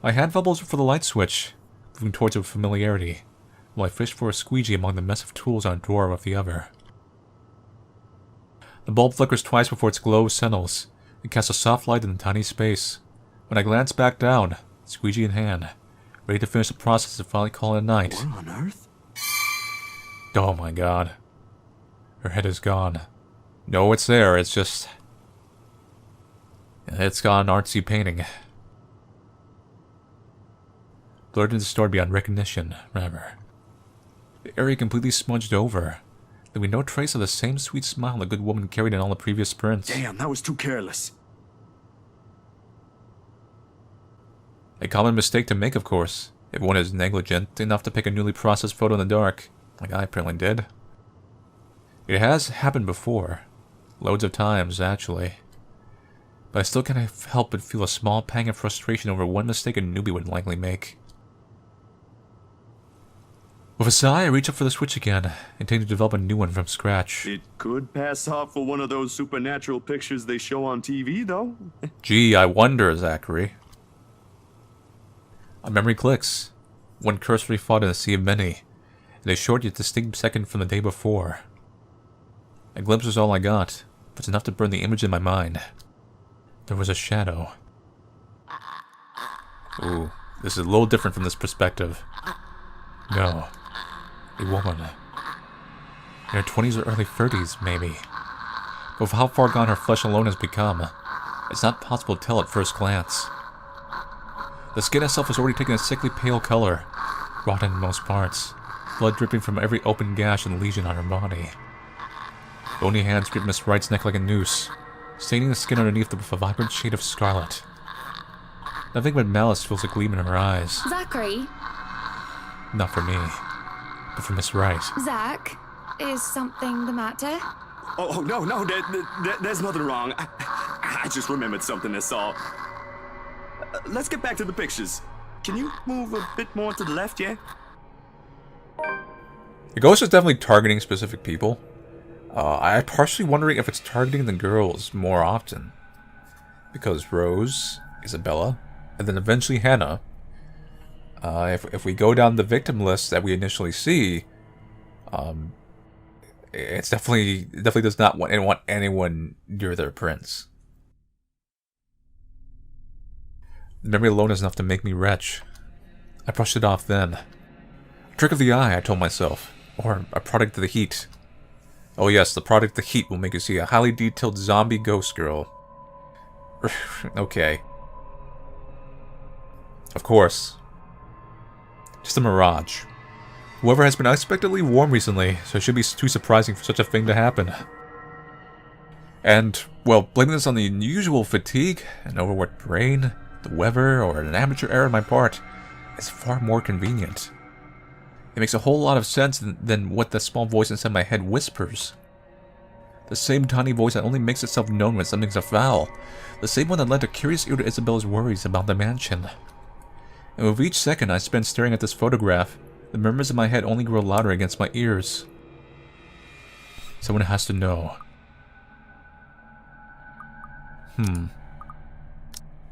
My hand fumbles for the light switch, moving towards it with familiarity, while I fish for a squeegee among the mess of tools on a drawer of the other. The bulb flickers twice before its glow settles, and casts a soft light in the tiny space. When I glance back down, squeegee in hand, ready to finish the process and finally call it a night. What on earth? Oh my god. Her head is gone. No, it's there, it's just... It's got an artsy painting. Blurred into story beyond recognition, remember. The area completely smudged over. There would be no trace of the same sweet smile the good woman carried in all the previous prints. Damn, that was too careless. A common mistake to make, of course, if one is negligent enough to pick a newly processed photo in the dark, like I apparently did. It has happened before. Loads of times, actually. But I still can't help but feel a small pang of frustration over one mistake a newbie would likely make. With a sigh, I reach up for the switch again, intending to develop a new one from scratch. It could pass off for one of those supernatural pictures they show on TV, though. Gee, I wonder, Zachary. A memory clicks. One cursory fought in a sea of many, and a short yet distinct second from the day before. A glimpse was all I got, but it's enough to burn the image in my mind. There was a shadow. Ooh, this is a little different from this perspective. No. A woman. In her 20s or early 30s, maybe. But with how far gone her flesh alone has become, it's not possible to tell at first glance. The skin itself has already taken a sickly pale color, rotten in most parts, blood dripping from every open gash and lesion on her body. Bony hands grip Miss Wright's neck like a noose, staining the skin underneath with a vibrant shade of scarlet. Nothing but malice fills a gleam in her eyes. Zachary? Not for me, but for Miss Wright. Zach, is something the matter? Oh no, there's nothing wrong. I just remembered something, that's all. Let's get back to the pictures. Can you move a bit more to the left, yeah? The ghost is definitely targeting specific people. I'm partially wondering if it's targeting the girls more often. Because Rose, Isabella, and then eventually Hannah. If we go down the victim list that we initially see, it definitely does not want anyone near their prince. Memory alone is enough to make me retch. I brushed it off then. A trick of the eye, I told myself, or a product of the heat. Oh yes, the product of the heat will make you see a highly detailed zombie ghost girl. Okay. Of course. Just a mirage. Weather has been unexpectedly warm recently, so it shouldn't be too surprising for such a thing to happen. And, well, blaming this on the unusual fatigue, an overworked brain, the weather, or an amateur error on my part is far more convenient. It makes a whole lot of sense than what the small voice inside my head whispers. The same tiny voice that only makes itself known when something's afoul. The same one that lent a curious ear to Isabella's worries about the mansion. And with each second I spend staring at this photograph, the murmurs in my head only grow louder against my ears. Someone has to know.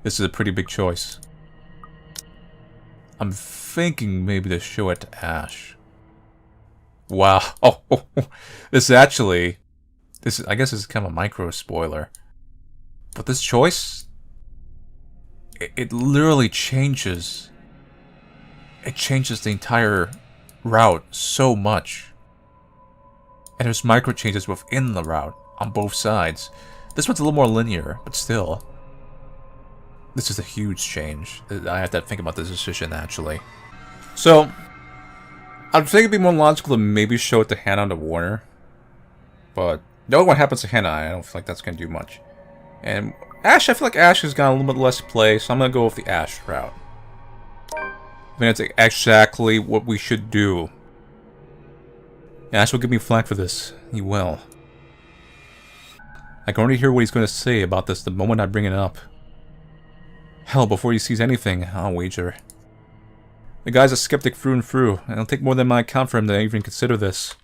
This is a pretty big choice. I'm thinking maybe to show it to Ash. Wow. Oh, this actually... I guess this is kind of a micro spoiler. But this choice... It literally changes... It changes the entire route so much. And there's micro changes within the route on both sides. This one's a little more linear, but still. This is a huge change. I have to think about this decision, actually. So, I think it'd be more logical to maybe show it to Hannah to Warner. But, knowing what happens to Hannah, I don't feel like that's going to do much. And Ash, I feel like Ash has got a little bit less play, so I'm going to go with the Ash route. I think that's exactly what we should do. Ash will give me flack for this. He will. I can already hear what he's going to say about this the moment I bring it up. Hell, before he sees anything, I'll wager. The guy's a skeptic through and through, and it'll take more than my account for him to even consider this.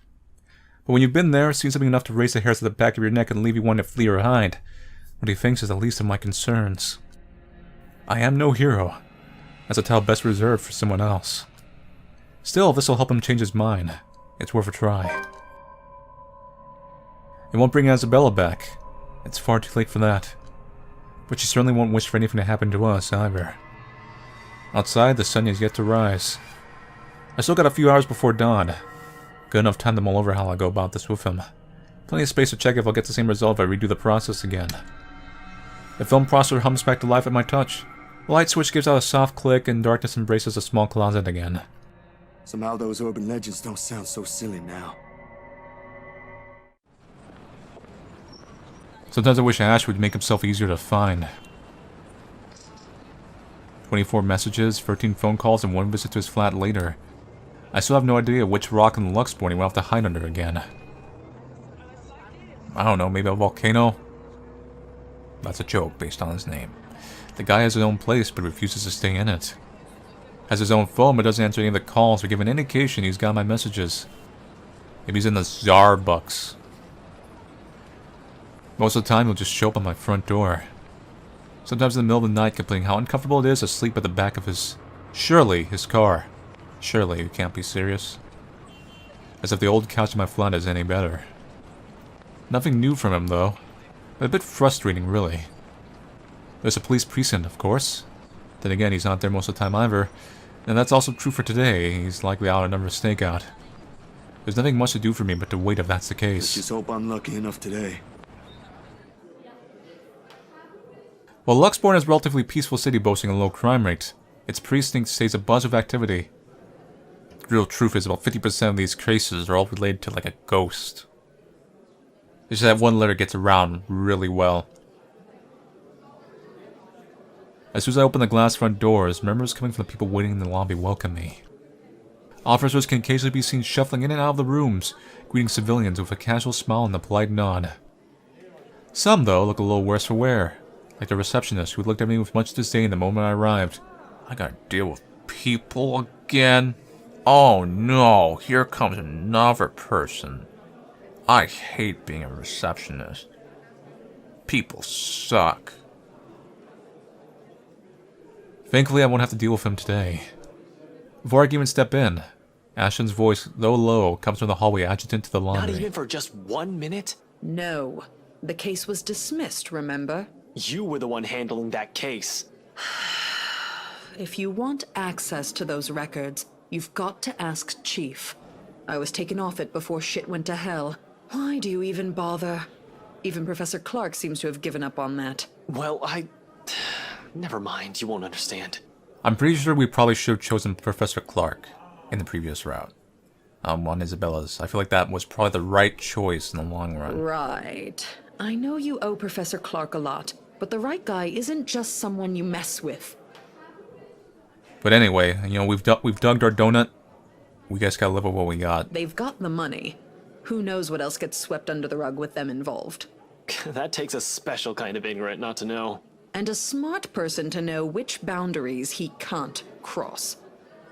But when you've been there, seen something enough to raise the hairs to the back of your neck and leave you wanting to flee or hide, what he thinks is the least of my concerns. I am no hero. That's a tale best reserved for someone else. Still, this will help him change his mind. It's worth a try. It won't bring Isabella back. It's far too late for that. But she certainly won't wish for anything to happen to us, either. Outside, the sun is yet to rise. I still got a few hours before dawn. Good enough time to mull over how I'll go about this with him. Plenty of space to check if I'll get the same result if I redo the process again. The film processor hums back to life at my touch. The light switch gives out a soft click and darkness embraces a small closet again. Somehow those urban legends don't sound so silly now. Sometimes I wish Ash would make himself easier to find. 24 messages, 13 phone calls, and 1 visit to his flat later. I still have no idea which rock in Luxborn he will have to hide under again. I don't know, maybe a volcano? That's a joke based on his name. The guy has his own place but refuses to stay in it. Has his own phone but doesn't answer any of the calls or give an indication he's got my messages. Maybe he's in the Zarbucks. Most of the time he'll just show up at my front door. Sometimes in the middle of the night complaining how uncomfortable it is to sleep at the back of his car. Surely you can't be serious. As if the old couch in my flat is any better. Nothing new from him though. But a bit frustrating really. There's a police precinct of course. Then again he's not there most of the time either. And that's also true for today. He's likely out on another stakeout. There's nothing much to do for me but to wait if that's the case. Let's just hope I'm lucky enough today. While Luxborn is a relatively peaceful city boasting a low crime rate, its precinct stays abuzz of activity. The real truth is about 50% of these cases are all related to like a ghost. It's just that one letter gets around really well. As soon as I open the glass front doors, murmurs coming from the people waiting in the lobby welcome me. Officers can occasionally be seen shuffling in and out of the rooms, greeting civilians with a casual smile and a polite nod. Some, though, look a little worse for wear. Like the receptionist who looked at me with much disdain the moment I arrived. I gotta deal with people again? Oh no, here comes another person. I hate being a receptionist. People suck. Thankfully I won't have to deal with him today. Before I can even step in, Ashton's voice, though low, comes from the hallway adjutant to the laundry. Not even for just 1 minute? No. The case was dismissed, remember? You were the one handling that case. If you want access to those records, you've got to ask Chief. I was taken off it before shit went to hell. Why do you even bother? Even Professor Clark seems to have given up on that. Well, never mind, you won't understand. I'm pretty sure we probably should have chosen Professor Clark in the previous route. On Isabella's. I feel like that was probably the right choice in the long run. Right. I know you owe Professor Clark a lot, but the right guy isn't just someone you mess with. But anyway, you know, we've dug our donut. We guys gotta live with what we got. They've got the money. Who knows what else gets swept under the rug with them involved. That takes a special kind of ignorant not to know. And a smart person to know which boundaries he can't cross.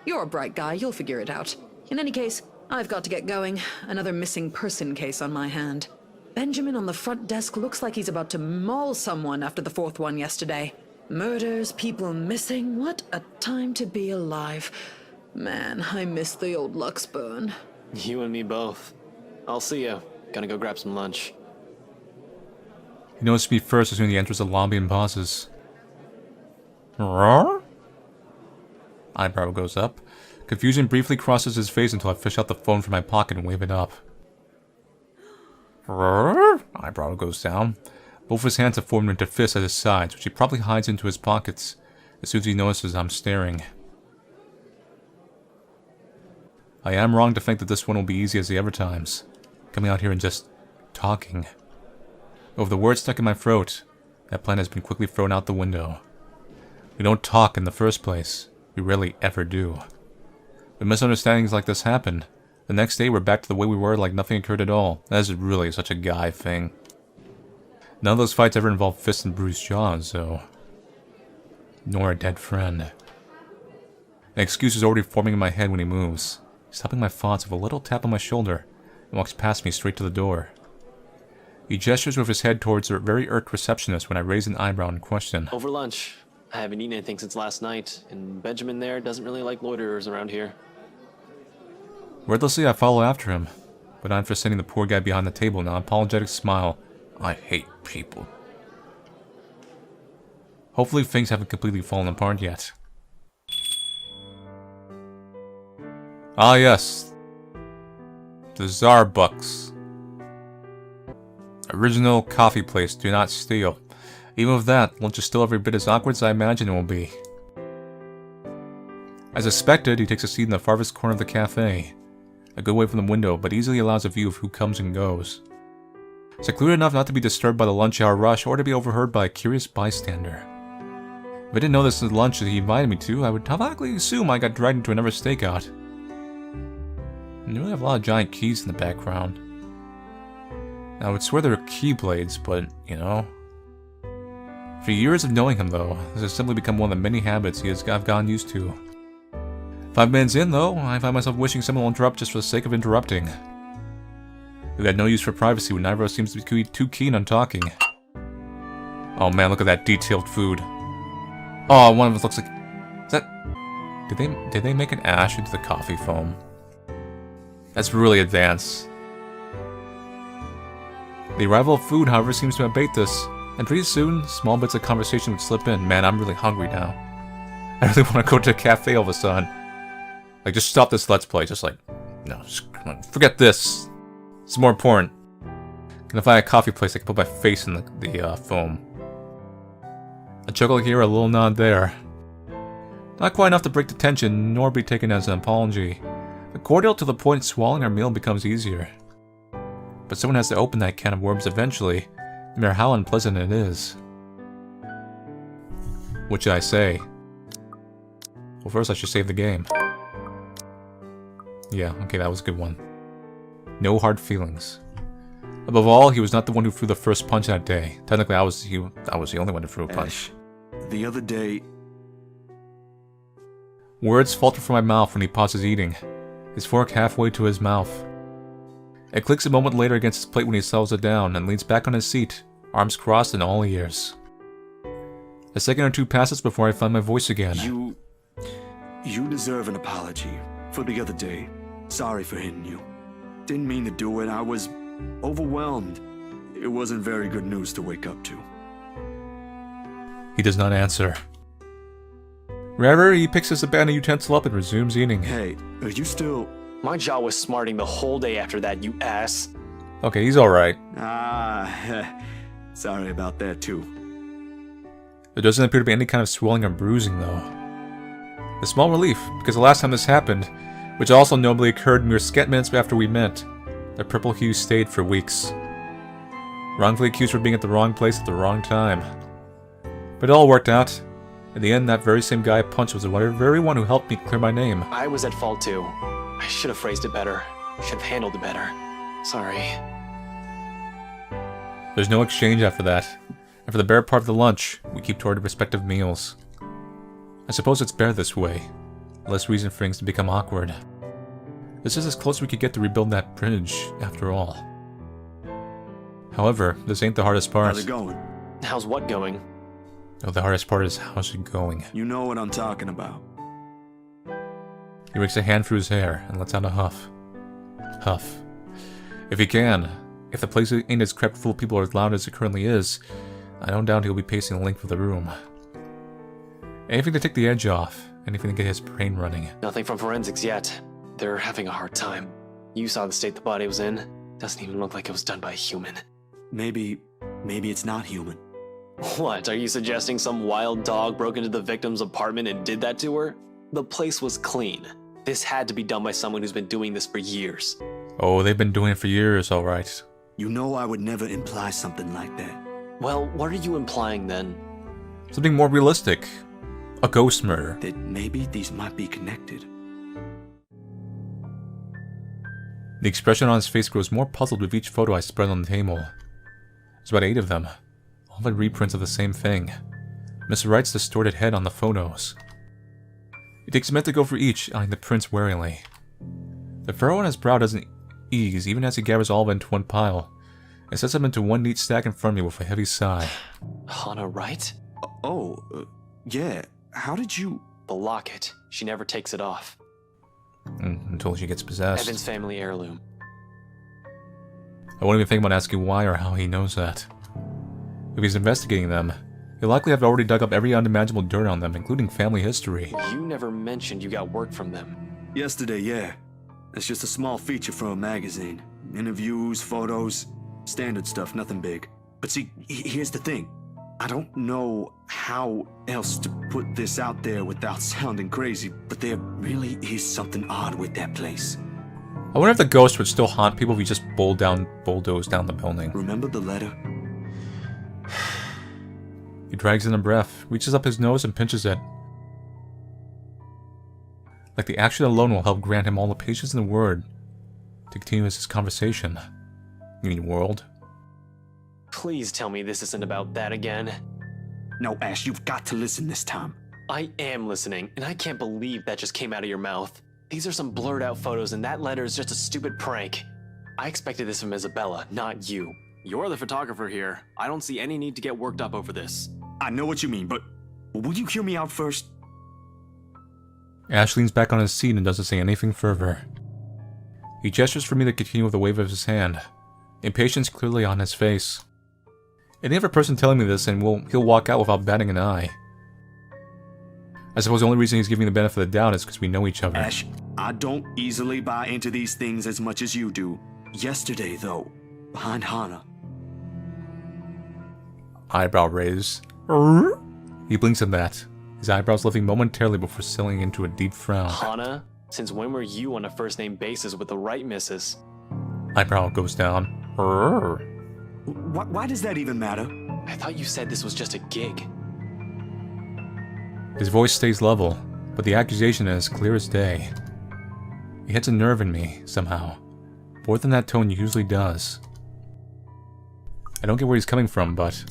You're a bright guy, you'll figure it out. In any case, I've got to get going. Another missing person case on my hand. Benjamin on the front desk looks like he's about to maul someone after the 4th one yesterday. Murders, people missing, what a time to be alive. Man, I miss the old Luxburn. You and me both. I'll see ya. Gonna go grab some lunch. He noticed me first as soon as he enters the lobby and pauses. Roar? Eyebrow goes up. Confusion briefly crosses his face until I fish out the phone from my pocket and wave it up. Roar? Eyebrow goes down. Both his hands have formed into fists at his sides, which he probably hides into his pockets as soon as he notices I'm staring. I am wrong to think that this one will be easy as the other times. Coming out here and just talking. Over the words stuck in my throat, that plan has been quickly thrown out the window. We don't talk in the first place. We rarely ever do. When misunderstandings like this happen, the next day we're back to the way we were like nothing occurred at all. That is really such a guy thing. None of those fights ever involved fists and bruised jaws, though. Nor a dead friend. An excuse is already forming in my head when he moves, stopping my thoughts with a little tap on my shoulder, and walks past me straight to the door. He gestures with his head towards the very irked receptionist when I raise an eyebrow in question. Over lunch. I haven't eaten anything since last night, and Benjamin there doesn't really like loiterers around here. Wordlessly, I follow after him, but I'm for sending the poor guy behind the table an apologetic smile. I hate people. Hopefully things haven't completely fallen apart yet. Ah yes. The Zarbucks. Original coffee place, do not steal. Even with that, lunch is still every bit as awkward as I imagine it will be. As expected, he takes a seat in the farthest corner of the cafe. A good way from the window, but easily allows a view of who comes and goes. Secluded enough not to be disturbed by the lunch hour rush or to be overheard by a curious bystander. If I didn't know this was lunch that he invited me to, I would automatically assume I got dragged into another stakeout. And you really have a lot of giant keys in the background. I would swear they're keyblades, but, you know. For years of knowing him, though, this has simply become one of the many habits I've gotten used to. 5 minutes in, though, I find myself wishing someone will interrupt just for the sake of interrupting. We've had no use for privacy when neither of us seems to be too keen on talking. Oh man, look at that detailed food. Oh, one of us looks like... Is that... Did they make an ash into the coffee foam? That's really advanced. The arrival of food, however, seems to abate this, and pretty soon, small bits of conversation would slip in. Man, I'm really hungry now. I really want to go to a cafe all of a sudden. Like, just stop this Let's Play. Just like, no, just, come on, forget this. It's more important. Can I find a coffee place I can put my face in the foam? A chuckle here, a little nod there. Not quite enough to break the tension, nor be taken as an apology. But cordial to the point swallowing our meal becomes easier. But someone has to open that can of worms eventually, no matter how unpleasant it is. What should I say? Well, first I should save the game. Yeah, okay, that was a good one. No hard feelings. Above all, he was not the one who threw the first punch that day. Technically, I was the only one who threw a punch. The other day... Words falter from my mouth when he pauses eating, his fork halfway to his mouth. It clicks a moment later against his plate when he settles it down and leans back on his seat, arms crossed and all ears. A second or two passes before I find my voice again. You deserve an apology for the other day. Sorry for hitting you. Didn't mean to do it. I was overwhelmed. It wasn't very good news to wake up to. He does not answer. Rather, he picks his abandoned utensil up and resumes eating. Hey, are you still... My jaw was smarting the whole day after that, you ass. Okay, he's alright. Sorry about that too. There doesn't appear to be any kind of swelling or bruising, though. A small relief, because the last time this happened, which also nobly occurred mere scant minutes after we met, the purple hue stayed for weeks. Wrongfully accused for being at the wrong place at the wrong time. But it all worked out. In the end, that very same guy I punched was the very one who helped me clear my name. I was at fault too. I should have phrased it better. Should have handled it better. Sorry. There's no exchange after that, and for the better part of the lunch, we keep toward our respective meals. I suppose it's better this way. Less reason for things to become awkward. This is as close as we could get to rebuild that bridge, after all. However, this ain't the hardest part. How's it going? How's what going? No, the hardest part is how's it going. You know what I'm talking about. He rakes a hand through his hair and lets out a huff. Huff. If he can. If the place ain't as crept full of people as loud as it currently is, I don't doubt he'll be pacing the length of the room. Anything to take the edge off. Anything to get his brain running. Nothing from forensics yet. They're having a hard time. You saw the state the body was in. Doesn't even look like it was done by a human. Maybe it's not human. What, are you suggesting some wild dog broke into the victim's apartment and did that to her? The place was clean. This had to be done by someone who's been doing this for years. Oh, they've been doing it for years, alright. You know I would never imply something like that. Well, what are you implying then? Something more realistic. A ghost murder. That maybe these might be connected. The expression on his face grows more puzzled with each photo I spread on the table. There's about 8 of them. All the reprints of the same thing. Miss Wright's distorted head on the photos. He takes a minute to go through each, eyeing the prints warily. The furrow on his brow doesn't ease, even as he gathers all of it into one pile, and sets them into one neat stack in front of me with a heavy sigh. Hannah Wright? Yeah. How did you... The locket. She never takes it off. Until she gets possessed. Evan's family heirloom. I won't even think about asking why or how he knows that. If he's investigating them, he'll likely have already dug up every unimaginable dirt on them, including family history. You never mentioned you got work from them. Yesterday, yeah. It's just a small feature for a magazine. Interviews, photos, standard stuff, nothing big. But see, here's the thing. I don't know how else to put this out there without sounding crazy, but there really is something odd with that place. I wonder if the ghost would still haunt people if we just bulldoze down the building. Remember the letter? He drags in a breath, reaches up his nose and pinches it. Like the action alone will help grant him all the patience in the world to continue his conversation. You mean world? Please tell me this isn't about that again. No, Ash, you've got to listen this time. I am listening, and I can't believe that just came out of your mouth. These are some blurred out photos, and that letter is just a stupid prank. I expected this from Isabella, not you. You're the photographer here. I don't see any need to get worked up over this. I know what you mean, but will you hear me out first? Ash leans back on his seat and doesn't say anything further. He gestures for me to continue with a wave of his hand, impatience clearly on his face. Any other person telling me this and he'll walk out without batting an eye. I suppose the only reason he's giving the benefit of the doubt is because we know each other. Ash, I don't easily buy into these things as much as you do. Yesterday, though, behind Hana. Eyebrow raise. He blinks at that, his eyebrows lifting momentarily before settling into a deep frown. Hana? Since when were you on a first name basis with the right missus? Eyebrow goes down. Why does that even matter? I thought you said this was just a gig. His voice stays level, but the accusation is clear as day. He hits a nerve in me, somehow. More than that tone usually does. I don't get where he's coming from, but...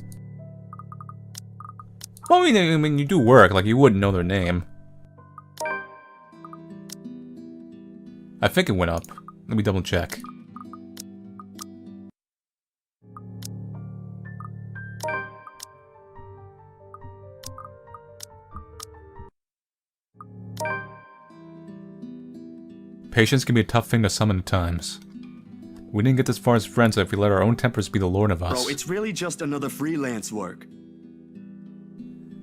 Well, I mean, you do work, like you wouldn't know their name. I think it went up. Let me double check. Patience can be a tough thing to summon at times. We didn't get this far as friends if we let our own tempers be the lord of us. Bro, it's really just another freelance work.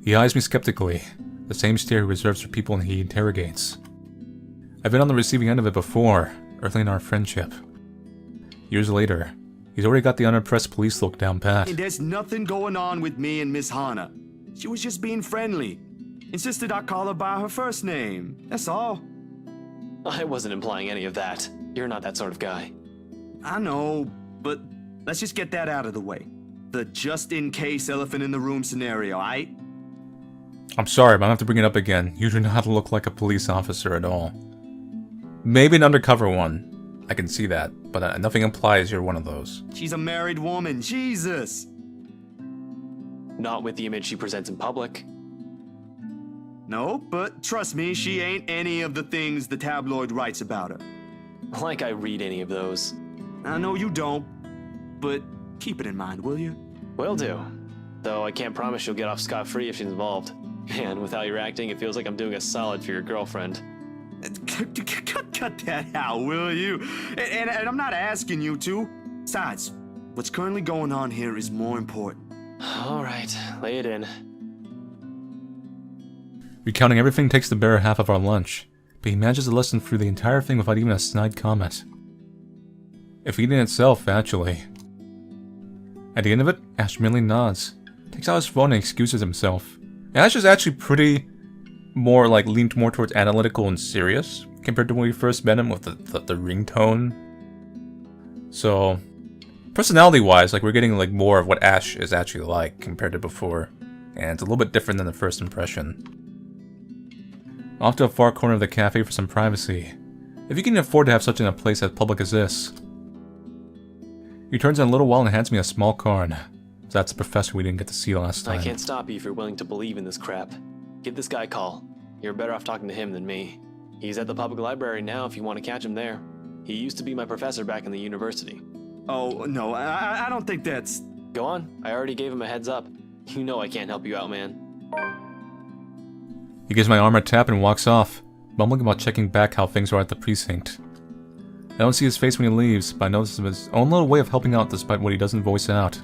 He eyes me skeptically, the same stare he reserves for people he interrogates. I've been on the receiving end of it before, early in our friendship. Years later, he's already got the unimpressed police look down pat. And there's nothing going on with me and Miss Hana. She was just being friendly. Insisted I call her by her first name. That's all. I wasn't implying any of that. You're not that sort of guy. I know, but let's just get that out of the way. The just-in-case elephant in the room scenario, I'm sorry, but I have to bring it up again. You do not look like a police officer at all. Maybe an undercover one. I can see that, but nothing implies you're one of those. She's a married woman, Jesus! Not with the image she presents in public. No, but trust me, she ain't any of the things the tabloid writes about her. Like I read any of those. I know you don't, but keep it in mind, will you? Will do. Though I can't promise she'll get off scot-free if she's involved. And without your acting, it feels like I'm doing a solid for your girlfriend. Cut that out, will you? And I'm not asking you to. Besides, what's currently going on here is more important. Alright, lay it in. Recounting everything takes the better half of our lunch, but he manages to listen through the entire thing without even a snide comment. If eating itself, actually. At the end of it, Ash merely nods, takes out his phone and excuses himself. Ash is actually pretty leaned more towards analytical and serious, compared to when we first met him with the ringtone. So, personality-wise, we're getting more of what Ash is actually like compared to before, and it's a little bit different than the first impression. Off to a far corner of the cafe for some privacy, if you can afford to have such a place as public as this. He turns in a little while and hands me a small card. So that's the professor we didn't get to see last time. I can't stop you if you're willing to believe in this crap. Give this guy a call. You're better off talking to him than me. He's at the public library now if you want to catch him there. He used to be my professor back in the university. Oh, no, I don't think that's... Go on. I already gave him a heads up. You know I can't help you out, man. He gives my arm a tap and walks off, mumbling about checking back how things are at the precinct. I don't see his face when he leaves, but I notice his own little way of helping out despite what he doesn't voice out.